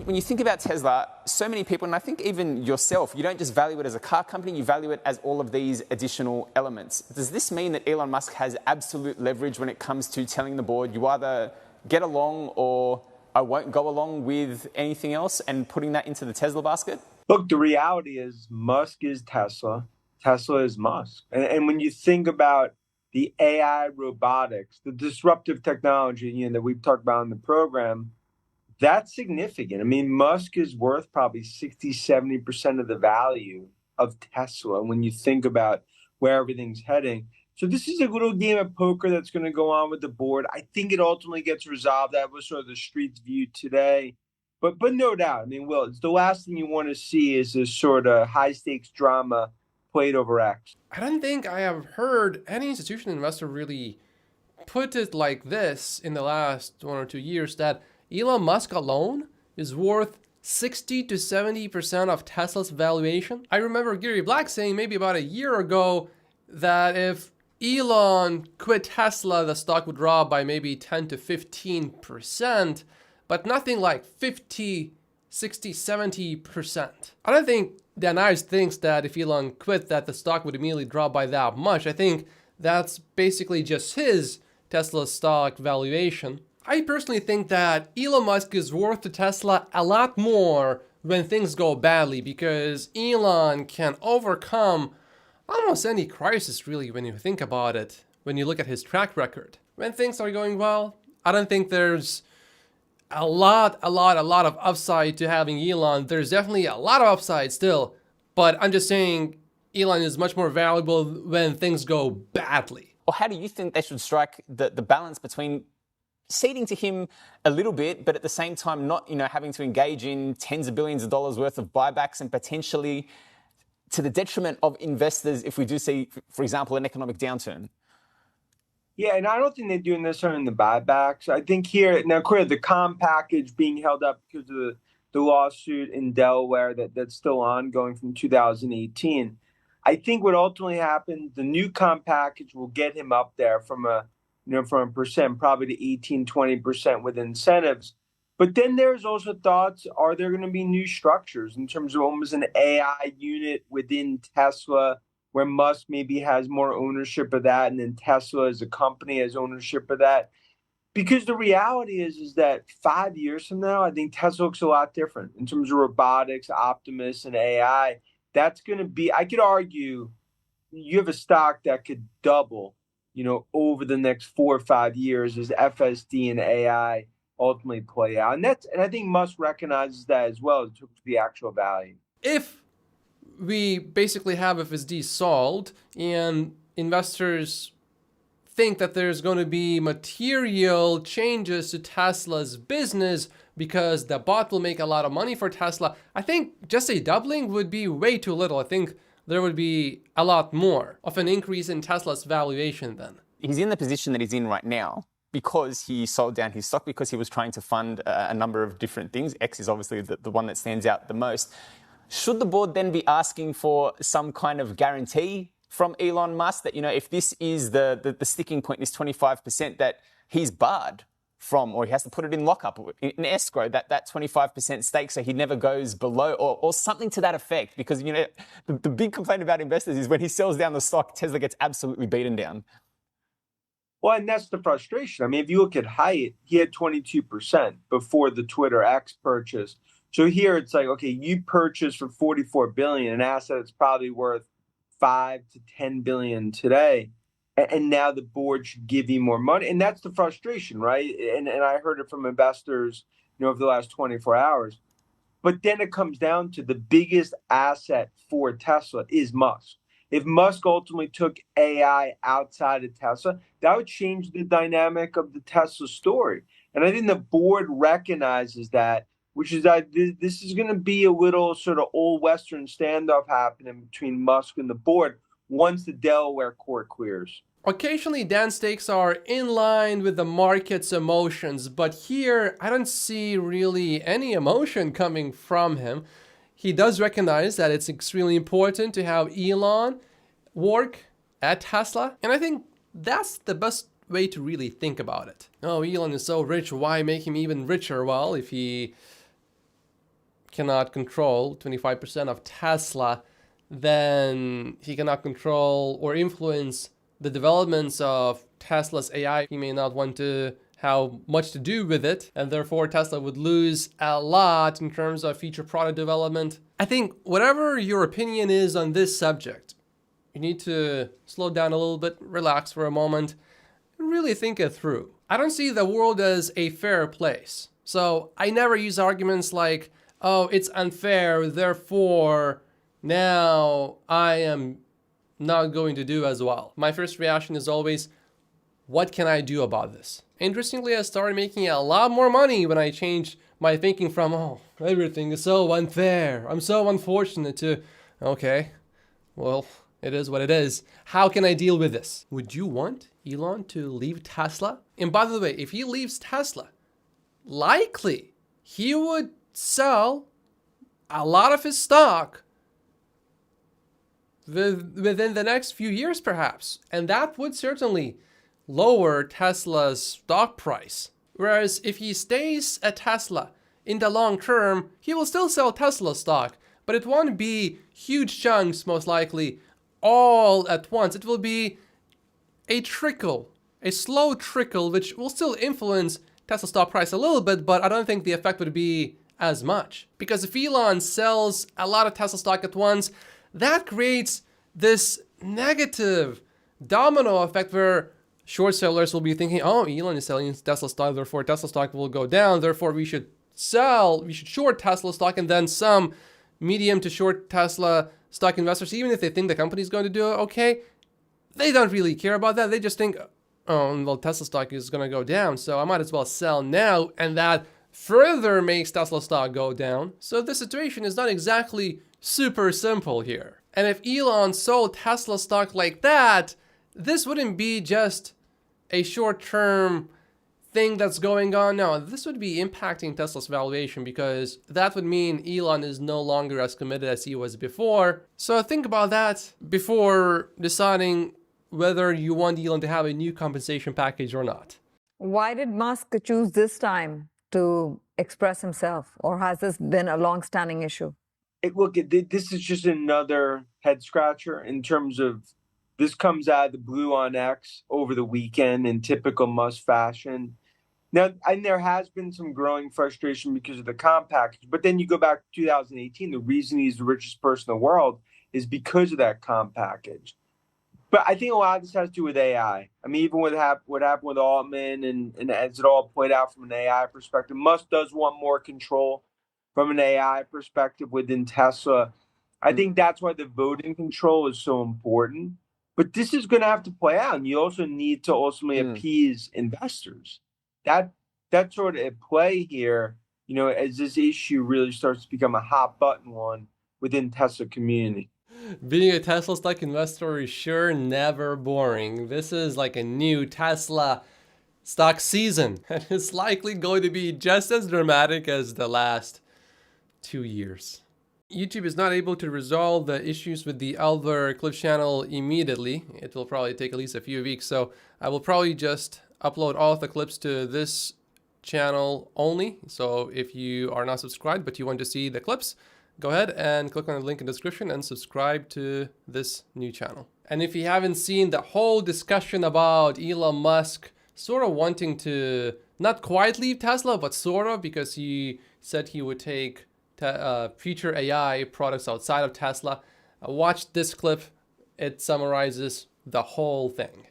when you think about Tesla, so many people, and I think even yourself, you don't just value it as a car company, you value it as all of these additional elements. Does this mean that Elon Musk has absolute leverage when it comes to telling the board, you either get along or I won't go along with anything else, and putting that into the Tesla basket? Look, the reality is Musk is Tesla. Tesla is Musk. And when you think about the AI robotics, the disruptive technology, that we've talked about in the program, that's significant. I mean, Musk is worth probably 60, 70% of the value of Tesla when you think about where everything's heading. So this is a little game of poker that's going to go on with the board. I think it ultimately gets resolved. That was sort of the street's view today. But no doubt, I mean, Will, it's the last thing you want to see is this sort of high stakes drama played over X. I don't think I have heard any institutional investor really put it like this in the last 1 or 2 years, that Elon Musk alone is worth 60 to 70% of Tesla's valuation. I remember Gary Black saying maybe about a year ago that if Elon quit Tesla, the stock would drop by maybe 10 to 15%, but nothing like 50, 60, 70%. I don't think Dan Ives thinks that if Elon quit that the stock would immediately drop by that much. I think that's basically just his Tesla stock valuation. I personally think that Elon Musk is worth to Tesla a lot more when things go badly, because Elon can overcome almost any crisis, really, when you think about it, when you look at his track record. When things are going well, I don't think there's a lot of upside to having Elon. There's definitely a lot of upside still, but I'm just saying Elon is much more valuable when things go badly. Or how do you think they should strike the balance between ceding to him a little bit, but at the same time not, having to engage in tens of billions of dollars worth of buybacks and potentially to the detriment of investors if we do see, for example, an economic downturn? Yeah, and I don't think they're doing this on the buybacks. I think here, now, clearly, the comp package being held up because of the lawsuit in Delaware that's still ongoing from 2018. I think what ultimately happens, the new comp package will get him up there from a percent, probably to 18, 20% with incentives. But then there's also thoughts, are there going to be new structures in terms of almost an AI unit within Tesla, where Musk maybe has more ownership of that, and then Tesla as a company has ownership of that? Because the reality is that 5 years from now, I think Tesla looks a lot different in terms of robotics, Optimus, and AI. That's going to be, I could argue, you have a stock that could double, over the next 4 or 5 years as FSD and AI ultimately play out. And I think Musk recognizes that as well as to the actual value. If we basically have FSD solved and investors think that there's going to be material changes to Tesla's business because the bot will make a lot of money for Tesla, I think just a doubling would be way too little. I think there would be a lot more of an increase in Tesla's valuation then. He's in the position that he's in right now because he sold down his stock, because he was trying to fund a number of different things. X is obviously the one that stands out the most. Should the board then be asking for some kind of guarantee from Elon Musk that, if this is the sticking point, this 25% that he's barred from, or he has to put it in lockup, in escrow, that 25% stake, so he never goes below, or something to that effect? Because, the big complaint about investors is when he sells down the stock, Tesla gets absolutely beaten down. Well, and that's the frustration. I mean, if you look at Hyatt, he had 22% before the Twitter X purchase. So here it's like, okay, you purchased for $44 billion, an asset that's probably worth $5 to $10 billion today, and now the board should give you more money. And that's the frustration, right? And I heard it from investors, over the last 24 hours. But then it comes down to the biggest asset for Tesla is Musk. If Musk ultimately took AI outside of Tesla, that would change the dynamic of the Tesla story. And I think the board recognizes that, which is that this is going to be a little sort of old Western standoff happening between Musk and the board once the Delaware court clears. Occasionally, Dan's takes are in line with the market's emotions, but here I don't see really any emotion coming from him. He does recognize that it's extremely important to have Elon work at Tesla, and I think that's the best way to really think about it. Oh, Elon is so rich, why make him even richer? Well, if he cannot control 25% of Tesla, then he cannot control or influence the developments of Tesla's AI. He may not want to have much to do with it, and therefore Tesla would lose a lot in terms of future product development. I think whatever your opinion is on this subject, you need to slow down a little bit, relax for a moment, and really think it through. I don't see the world as a fair place. So I never use arguments like, oh, it's unfair, therefore now I am not going to do as well. My first reaction is always, what can I do about this? Interestingly, I started making a lot more money when I changed my thinking from, oh, everything is so unfair, I'm so unfortunate, to, okay, well, it is what it is. How can I deal with this? Would you want Elon to leave Tesla? And by the way, if he leaves Tesla, likely he would sell a lot of his stock within the next few years, perhaps. And that would certainly lower Tesla's stock price. Whereas if he stays at Tesla in the long term, he will still sell Tesla stock, but it won't be huge chunks, most likely, all at once. It will be a trickle, a slow trickle, which will still influence Tesla stock price a little bit, but I don't think the effect would be as much. Because if Elon sells a lot of Tesla stock at once, that creates this negative domino effect where short sellers will be thinking, oh, Elon is selling Tesla stock, therefore Tesla stock will go down, therefore we should short Tesla stock, and then some medium to short Tesla stock investors, even if they think the company is going to do okay, they don't really care about that. They just think, oh, well, Tesla stock is going to go down, so I might as well sell now, and that further makes Tesla stock go down. So the situation is not exactly super simple here. And if Elon sold Tesla stock like that, this wouldn't be just a short-term thing that's going on. No, this would be impacting Tesla's valuation, because that would mean Elon is no longer as committed as he was before. So think about that before deciding whether you want Elon to have a new compensation package or not. Why did Musk choose this time to express himself, or has this been a long-standing issue? Look, this is just another head scratcher in terms of this comes out of the blue on X over the weekend in typical Musk fashion. Now, and there has been some growing frustration because of the comp package, but then you go back to 2018, the reason he's the richest person in the world is because of that comp package. But I think a lot of this has to do with AI. I mean, even what happened with Altman and as it all played out from an AI perspective, Musk does want more control from an AI perspective within Tesla. I think that's why the voting control is so important. But this is going to have to play out, and you also need to ultimately appease investors. That's sort of at play here, you know, as this issue really starts to become a hot button one within Tesla community. Being a Tesla stock investor is sure never boring. This is like a new Tesla stock season, and it's likely going to be just as dramatic as the last 2 years. YouTube is not able to resolve the issues with the Elver Clips channel immediately. It will probably take at least a few weeks, so I will probably just upload all of the clips to this channel only. So if you are not subscribed but you want to see the clips, go ahead and click on the link in the description and subscribe to this new channel. And if you haven't seen the whole discussion about Elon Musk sort of wanting to not quite leave Tesla, but sort of, because he said he would take future AI products outside of Tesla, watch this clip. It summarizes the whole thing.